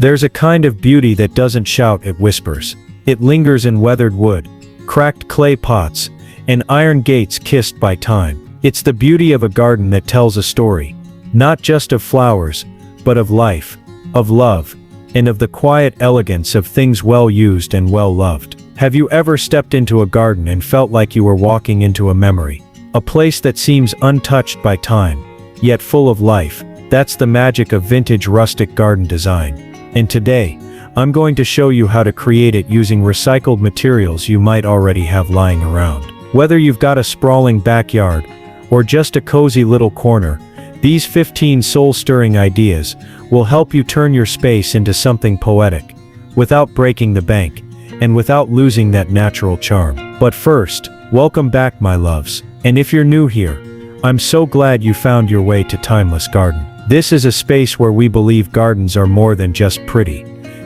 There's a kind of beauty that doesn't shout, it whispers. It lingers in weathered wood, cracked clay pots, and iron gates kissed by time. It's the beauty of a garden that tells a story, not just of flowers, but of life, of love, and of the quiet elegance of things well used and well loved. Have you ever stepped into a garden and felt like you were walking into a memory? A place that seems untouched by time, yet full of life. That's the magic of vintage rustic garden design. And today, I'm going to show you how to create it using recycled materials you might already have lying around. Whether you've got a sprawling backyard, or just a cozy little corner, these 15 soul-stirring ideas will help you turn your space into something poetic, without breaking the bank, and without losing that natural charm. But first, welcome back, my loves. And if you're new here, I'm so glad you found your way to Timeless Garden. This is a space where we believe gardens are more than just pretty.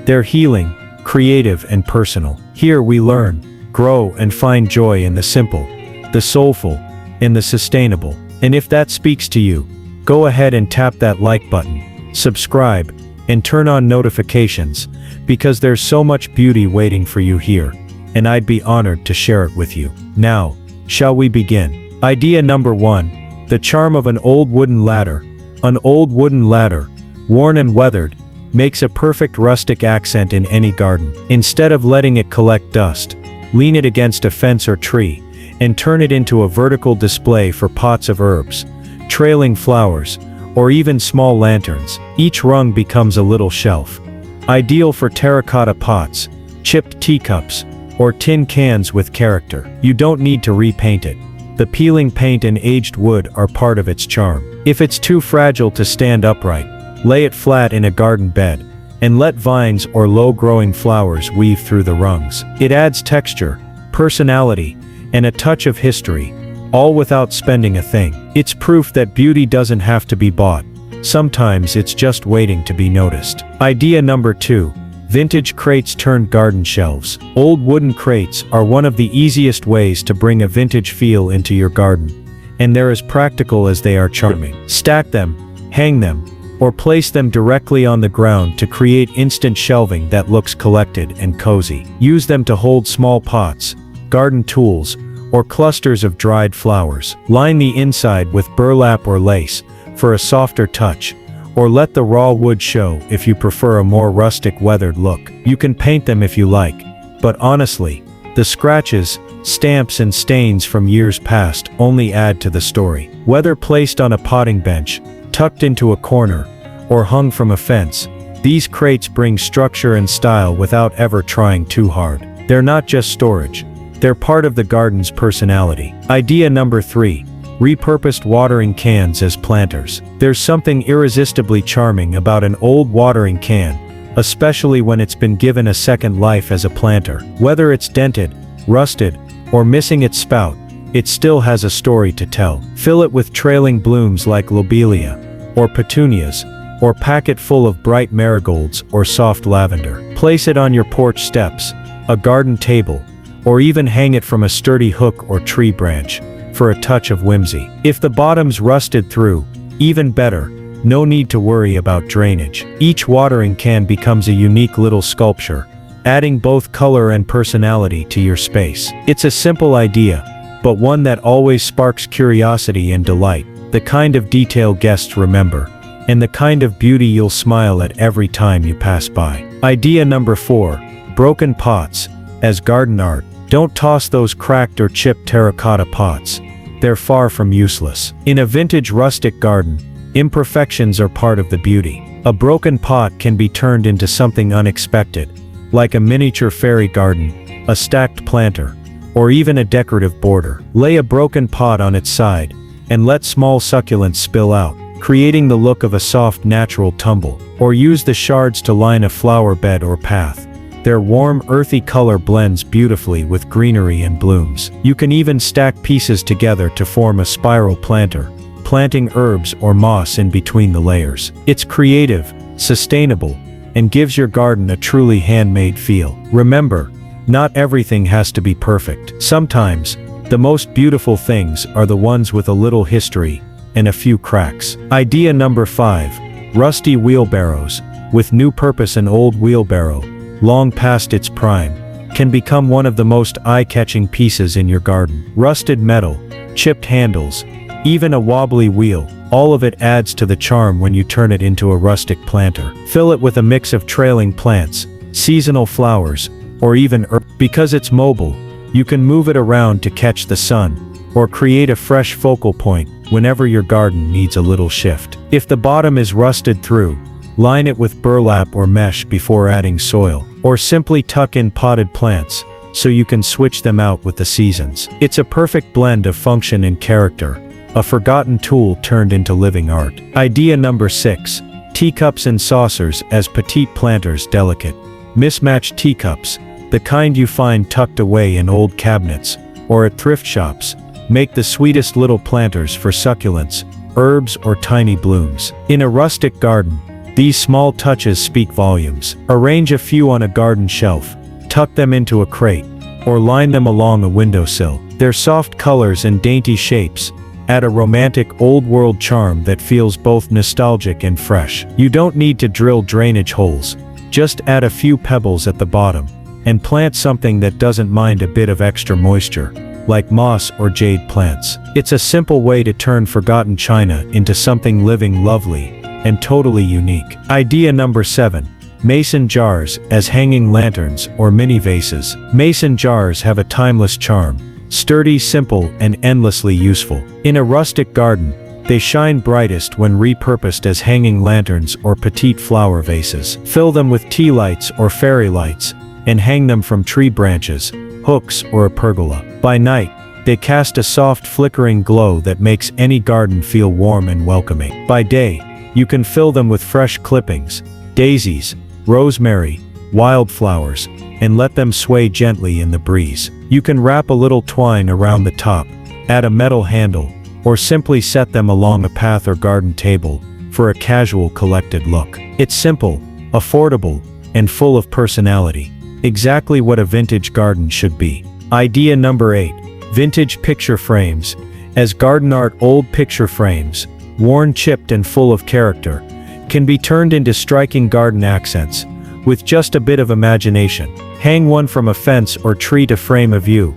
They're healing, creative, and personal. Here we learn, grow, and find joy in the simple, the soulful, and the sustainable. And if that speaks to you, go ahead and tap that like button, subscribe, and turn on notifications, because there's so much beauty waiting for you here, and I'd be honored to share it with you. Now, shall we begin? Idea number 1, the charm of an old wooden ladder. An old wooden ladder, worn and weathered, makes a perfect rustic accent in any garden. Instead of letting it collect dust, lean it against a fence or tree, and turn it into a vertical display for pots of herbs, trailing flowers, or even small lanterns. Each rung becomes a little shelf. Ideal for terracotta pots, chipped teacups, or tin cans with character. You don't need to repaint it. The peeling paint and aged wood are part of its charm. If it's too fragile to stand upright, lay it flat in a garden bed, and let vines or low-growing flowers weave through the rungs. It adds texture, personality, and a touch of history, all without spending a thing. It's proof that beauty doesn't have to be bought. Sometimes it's just waiting to be noticed. Idea number 2, vintage crates turned garden shelves. Old wooden crates are one of the easiest ways to bring a vintage feel into your garden, and they're as practical as they are charming. Stack them, hang them, or place them directly on the ground to create instant shelving that looks collected and cozy. Use them to hold small pots, garden tools, or clusters of dried flowers. Line the inside with burlap or lace for a softer touch, or let the raw wood show if you prefer a more rustic weathered look. You can paint them if you like, but honestly, the scratches, stamps, and stains from years past only add to the story. Whether placed on a potting bench, tucked into a corner, or hung from a fence, these crates bring structure and style without ever trying too hard. They're not just storage, they're part of the garden's personality. Idea number 3, repurposed watering cans as planters. There's something irresistibly charming about an old watering can, especially when it's been given a second life as a planter. Whether it's dented, rusted, or missing its spout, it still has a story to tell. Fill it with trailing blooms like lobelia, or petunias, or pack it full of bright marigolds or soft lavender. Place it on your porch steps, a garden table, or even hang it from a sturdy hook or tree branch, for a touch of whimsy. If the bottom's rusted through, even better, no need to worry about drainage. Each watering can becomes a unique little sculpture, adding both color and personality to your space. It's a simple idea, but one that always sparks curiosity and delight, the kind of detail guests remember, and the kind of beauty you'll smile at every time you pass by. Idea number 4, broken pots as garden art. Don't toss those cracked or chipped terracotta pots. They're far from useless. In a vintage rustic garden, imperfections are part of the beauty. A broken pot can be turned into something unexpected, like a miniature fairy garden, a stacked planter, or even a decorative border. Lay a broken pot on its side, and let small succulents spill out, creating the look of a soft natural tumble. Or use the shards to line a flower bed or path. Their warm, earthy color blends beautifully with greenery and blooms. You can even stack pieces together to form a spiral planter, planting herbs or moss in between the layers. It's creative, sustainable, and gives your garden a truly handmade feel. Remember, not everything has to be perfect. Sometimes, the most beautiful things are the ones with a little history and a few cracks. Idea number 5, rusty wheelbarrows with new purpose. An old wheelbarrow, long past its prime, can become one of the most eye-catching pieces in your garden. Rusted metal, chipped handles, even a wobbly wheel, all of it adds to the charm when you turn it into a rustic planter. Fill it with a mix of trailing plants, seasonal flowers, or even herbs. Because it's mobile, you can move it around to catch the sun, or create a fresh focal point whenever your garden needs a little shift. If the bottom is rusted through, line it with burlap or mesh before adding soil, or simply tuck in potted plants, so you can switch them out with the seasons. It's a perfect blend of function and character, a forgotten tool turned into living art. Idea number 6. Teacups and saucers as petite planters. Delicate, mismatched teacups, the kind you find tucked away in old cabinets, or at thrift shops, make the sweetest little planters for succulents, herbs, or tiny blooms. In a rustic garden, these small touches speak volumes. Arrange a few on a garden shelf, tuck them into a crate, or line them along a windowsill. Their soft colors and dainty shapes add a romantic old-world charm that feels both nostalgic and fresh. You don't need to drill drainage holes, just add a few pebbles at the bottom, and plant something that doesn't mind a bit of extra moisture, like moss or jade plants. It's a simple way to turn forgotten china into something living, lovely, and totally unique. Idea number 7. Mason jars as hanging lanterns or mini vases. Mason jars have a timeless charm, sturdy, simple, and endlessly useful. In a rustic garden, they shine brightest when repurposed as hanging lanterns or petite flower vases. Fill them with tea lights or fairy lights, and hang them from tree branches, hooks, or a pergola. By night, they cast a soft flickering glow that makes any garden feel warm and welcoming. By day, you can fill them with fresh clippings, daisies, rosemary, wildflowers, and let them sway gently in the breeze. You can wrap a little twine around the top, add a metal handle, or simply set them along a path or garden table for a casual, collected look. It's simple, affordable, and full of personality. Exactly what a vintage garden should be. Idea number 8. Vintage picture frames. As garden art, old picture frames, worn, chipped, and full of character, can be turned into striking garden accents with just a bit of imagination. Hang one from a fence or tree to frame a view,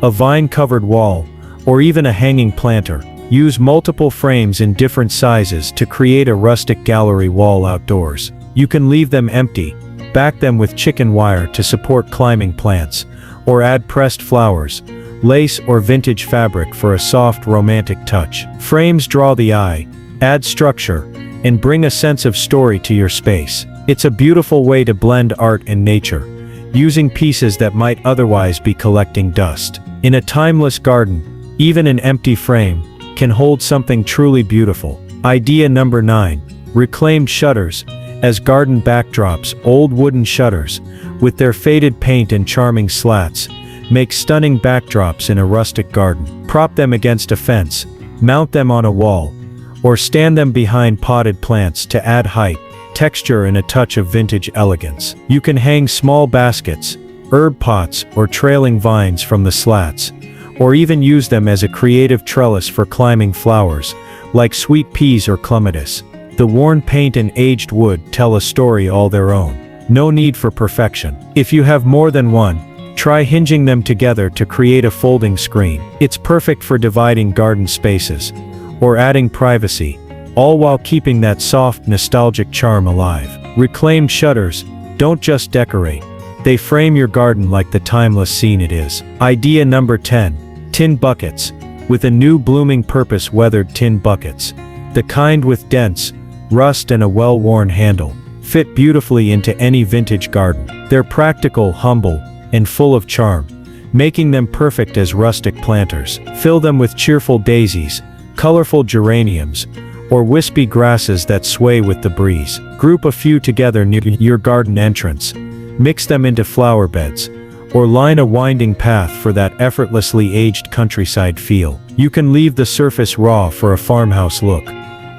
a vine-covered wall, or even a hanging planter. Use multiple frames in different sizes to create a rustic gallery wall outdoors. You can leave them empty, back them with chicken wire to support climbing plants, or add pressed flowers, lace, or vintage fabric for a soft, romantic touch. Frames draw the eye, add structure, and bring a sense of story to your space. It's a beautiful way to blend art and nature, using pieces that might otherwise be collecting dust. In a timeless garden, even an empty frame can hold something truly beautiful. Idea number 9. Reclaimed shutters as garden backdrops. Old wooden shutters, with their faded paint and charming slats, make stunning backdrops in a rustic garden. Prop them against a fence, mount them on a wall, or stand them behind potted plants to add height, texture, and a touch of vintage elegance. You can hang small baskets, herb pots, or trailing vines from the slats, or even use them as a creative trellis for climbing flowers, like sweet peas or clematis. The worn paint and aged wood tell a story all their own. No need for perfection. If you have more than one, try hinging them together to create a folding screen. It's perfect for dividing garden spaces, or adding privacy, all while keeping that soft, nostalgic charm alive. Reclaimed shutters don't just decorate, they frame your garden like the timeless scene it is. Idea number 10. Tin buckets. With a new blooming purpose. Weathered tin buckets, the kind with dents, rust, and a well-worn handle, fit beautifully into any vintage garden. They're practical, humble, and full of charm, making them perfect as rustic planters. Fill them with cheerful daisies, colorful geraniums, or wispy grasses that sway with the breeze. Group a few together near your garden entrance, mix them into flower beds, or line a winding path for that effortlessly aged countryside feel. You can leave the surface raw for a farmhouse look,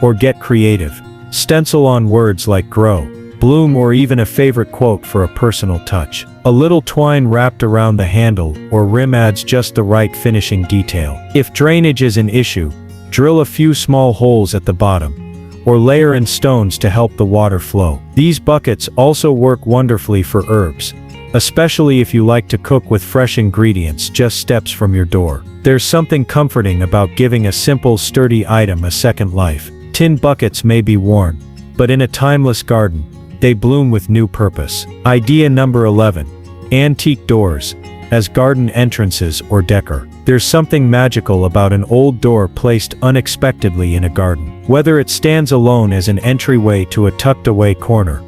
or get creative. Stencil on words like grow, bloom, or even a favorite quote for a personal touch. A little twine wrapped around the handle or rim adds just the right finishing detail. If drainage is an issue, drill a few small holes at the bottom, or layer in stones to help the water flow. These These buckets also work wonderfully for herbs, especially if you like to cook with fresh ingredients just steps from your door. There's something comforting about giving a simple, sturdy item a second life. Tin buckets may be worn, but in a timeless garden, they bloom with new purpose. Idea number 11. Antique doors, as garden entrances or decor. There's something magical about an old door placed unexpectedly in a garden. Whether it stands alone as an entryway to a tucked-away corner,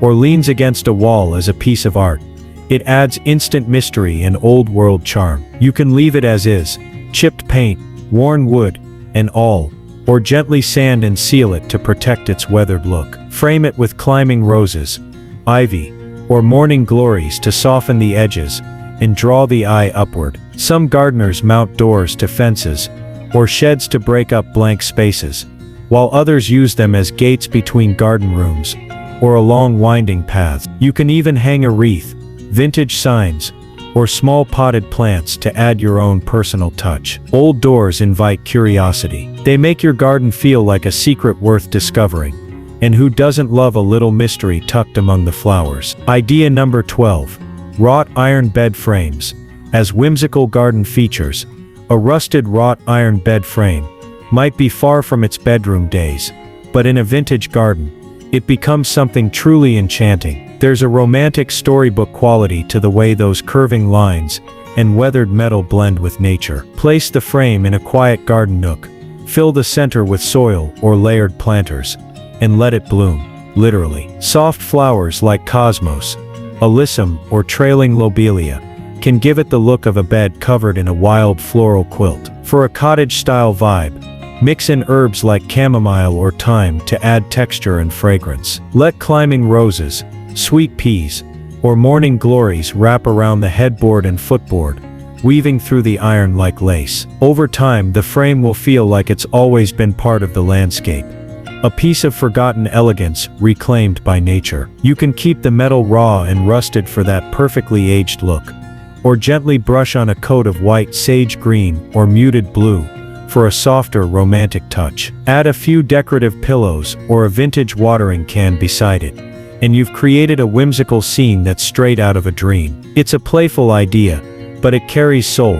or leans against a wall as a piece of art, it adds instant mystery and old-world charm. You can leave it as is, chipped paint, worn wood, and all, or gently sand and seal it to protect its weathered look. Frame it with climbing roses, ivy, or morning glories to soften the edges and draw the eye upward. Some gardeners mount doors to fences or sheds to break up blank spaces, while others use them as gates between garden rooms or along winding paths. You can even hang a wreath, vintage signs, or small potted plants to add your own personal touch. Old doors invite curiosity. They make your garden feel like a secret worth discovering. And who doesn't love a little mystery tucked among the flowers? Idea number 12. Wrought iron bed frames, as whimsical garden features. A rusted wrought iron bed frame might be far from its bedroom days, but in a vintage garden, it becomes something truly enchanting. There's a romantic storybook quality to the way those curving lines and weathered metal blend with nature. Place the frame in a quiet garden nook, fill the center with soil or layered planters, and let it bloom, literally. Soft flowers like cosmos, alyssum, or trailing lobelia can give it the look of a bed covered in a wild floral quilt. For a cottage-style vibe, mix in herbs like chamomile or thyme to add texture and fragrance. Let climbing roses, sweet peas, or morning glories wrap around the headboard and footboard, weaving through the iron like lace. Over time, the frame will feel like it's always been part of the landscape. A piece of forgotten elegance reclaimed by nature. You can keep the metal raw and rusted for that perfectly aged look, or gently brush on a coat of white sage green or muted blue for a softer romantic touch. Add a few decorative pillows or a vintage watering can beside it, and you've created a whimsical scene that's straight out of a dream. It's a playful idea, but it carries soul,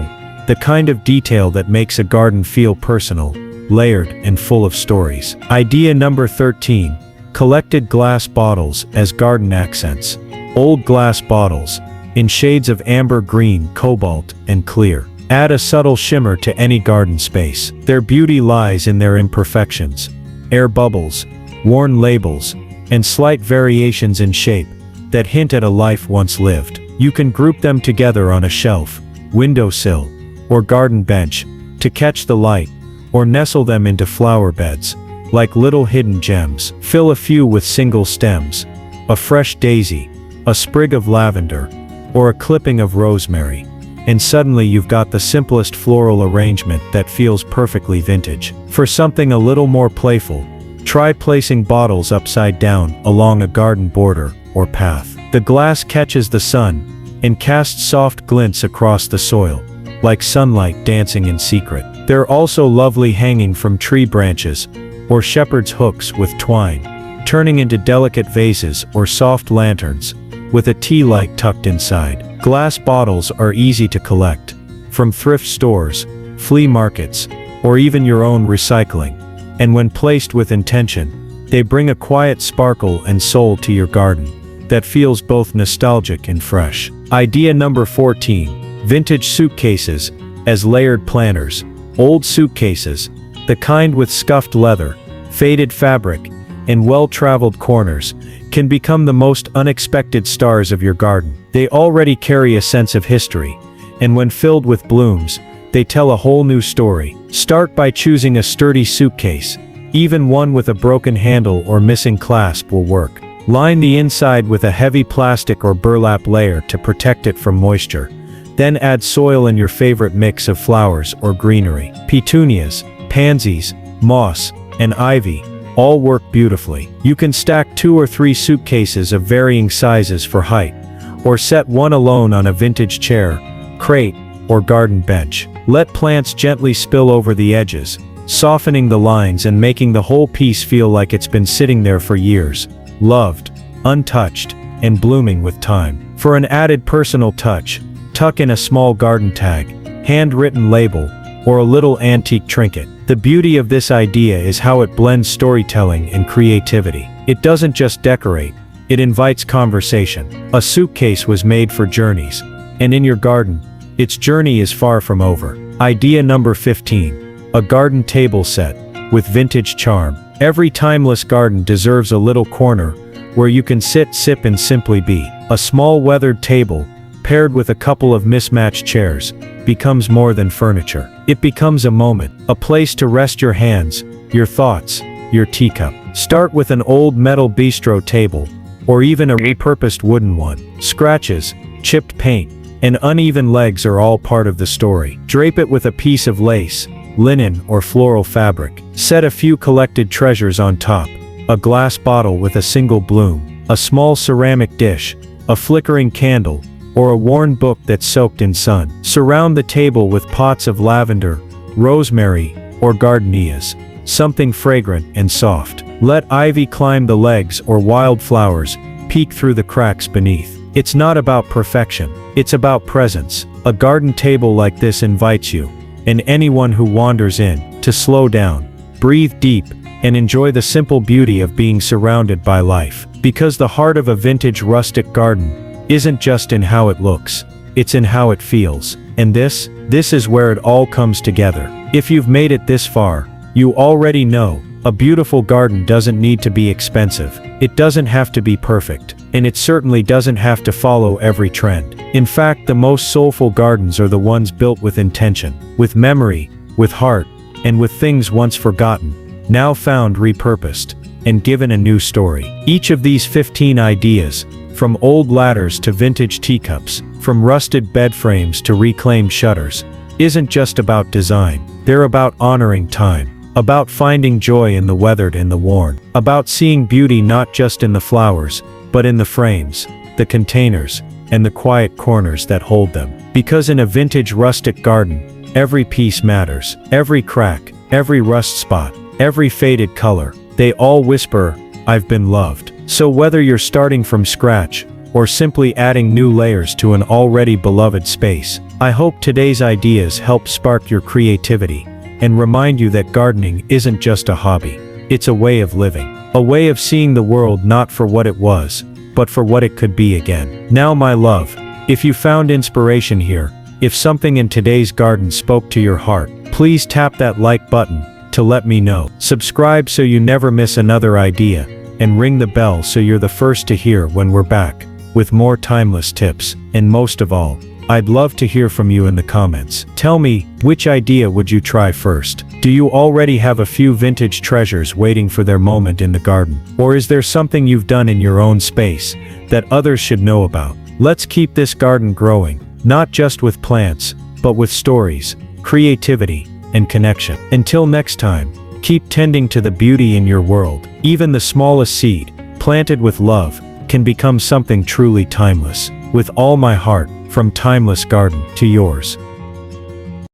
the kind of detail that makes a garden feel personal, layered, and full of stories. Idea number 13. Collected glass bottles as garden accents. Old glass bottles, in shades of amber green, cobalt, and clear, add a subtle shimmer to any garden space. Their beauty lies in their imperfections, air bubbles, worn labels, and slight variations in shape that hint at a life once lived. You can group them together on a shelf, windowsill, or garden bench to catch the light, or nestle them into flower beds, like little hidden gems. Fill a few with single stems, a fresh daisy, a sprig of lavender, or a clipping of rosemary, and suddenly you've got the simplest floral arrangement that feels perfectly vintage. For something a little more playful, try placing bottles upside down along a garden border or path. The glass catches the sun and casts soft glints across the soil, like sunlight dancing in secret. They're also lovely hanging from tree branches or shepherd's hooks with twine, turning into delicate vases or soft lanterns with a tea light tucked inside. Glass bottles are easy to collect, from thrift stores, flea markets, or even your own recycling, and when placed with intention, they bring a quiet sparkle and soul to your garden that feels both nostalgic and fresh. Idea number 14. Vintage suitcases as layered planters. Old suitcases, the kind with scuffed leather, faded fabric, and well-traveled corners, can become the most unexpected stars of your garden. They already carry a sense of history, and when filled with blooms, they tell a whole new story. Start by choosing a sturdy suitcase. Even one with a broken handle or missing clasp will work. Line the inside with a heavy plastic or burlap layer to protect it from moisture. Then add soil and your favorite mix of flowers or greenery. Petunias, pansies, moss, and ivy all work beautifully. You can stack 2 or 3 suitcases of varying sizes for height, or set one alone on a vintage chair, crate, or garden bench. Let plants gently spill over the edges, softening the lines and making the whole piece feel like it's been sitting there for years, loved, untouched, and blooming with time. For an added personal touch, tuck in a small garden tag, handwritten label, or a little antique trinket. The beauty of this idea is how it blends storytelling and creativity. It doesn't just decorate, it invites conversation. A suitcase was made for journeys, and in your garden, its journey is far from over. Idea number 15. A garden table set, with vintage charm. Every timeless garden deserves a little corner, where you can sit, sip, and simply be. A small weathered table, paired with a couple of mismatched chairs, becomes more than furniture. It becomes a moment, a place to rest your hands, your thoughts, your teacup. Start with an old metal bistro table, or even a repurposed wooden one. Scratches, chipped paint, and uneven legs are all part of the story. Drape it with a piece of lace, linen, or floral fabric. Set a few collected treasures on top: a glass bottle with a single bloom, a small ceramic dish, a flickering candle, or a worn book that's soaked in sun. Surround the table with pots of lavender, rosemary, or gardenias, something fragrant and soft. Let ivy climb the legs or wildflowers peek through the cracks beneath. It's not about perfection, it's about presence. A garden table like this invites you, and anyone who wanders in, to slow down, breathe deep, and enjoy the simple beauty of being surrounded by life. Because the heart of a vintage rustic garden isn't just in how it looks, it's in how it feels. And this is where it all comes together. If you've made it this far, you already know, a beautiful garden doesn't need to be expensive. It doesn't have to be perfect, and it certainly doesn't have to follow every trend. In fact, the most soulful gardens are the ones built with intention, with memory, with heart, and with things once forgotten, now found, repurposed, and given a new story. Each of these 15 ideas, from old ladders to vintage teacups, from rusted bed frames to reclaimed shutters, isn't just about design. They're about honoring time, about finding joy in the weathered and the worn, about seeing beauty not just in the flowers, but in the frames, the containers, and the quiet corners that hold them. Because in a vintage rustic garden, every piece matters. Every crack, every rust spot, every faded color, they all whisper, "I've been loved." So whether you're starting from scratch, or simply adding new layers to an already beloved space, I hope today's ideas help spark your creativity, and remind you that gardening isn't just a hobby. It's a way of living. A way of seeing the world not for what it was, but for what it could be again. Now my love, if you found inspiration here, if something in today's garden spoke to your heart, please tap that like button to let me know. Subscribe so you never miss another idea, and ring the bell so you're the first to hear when we're back with more timeless tips. And most of all, I'd love to hear from you in the comments. Tell me, which idea would you try first? Do you already have a few vintage treasures waiting for their moment in the garden? Or is there something you've done in your own space that others should know about? Let's keep this garden growing, not just with plants, but with stories, creativity, and connection. Until next time, keep tending to the beauty in your world. Even the smallest seed, planted with love, can become something truly timeless. With all my heart, from Timeless Garden to yours.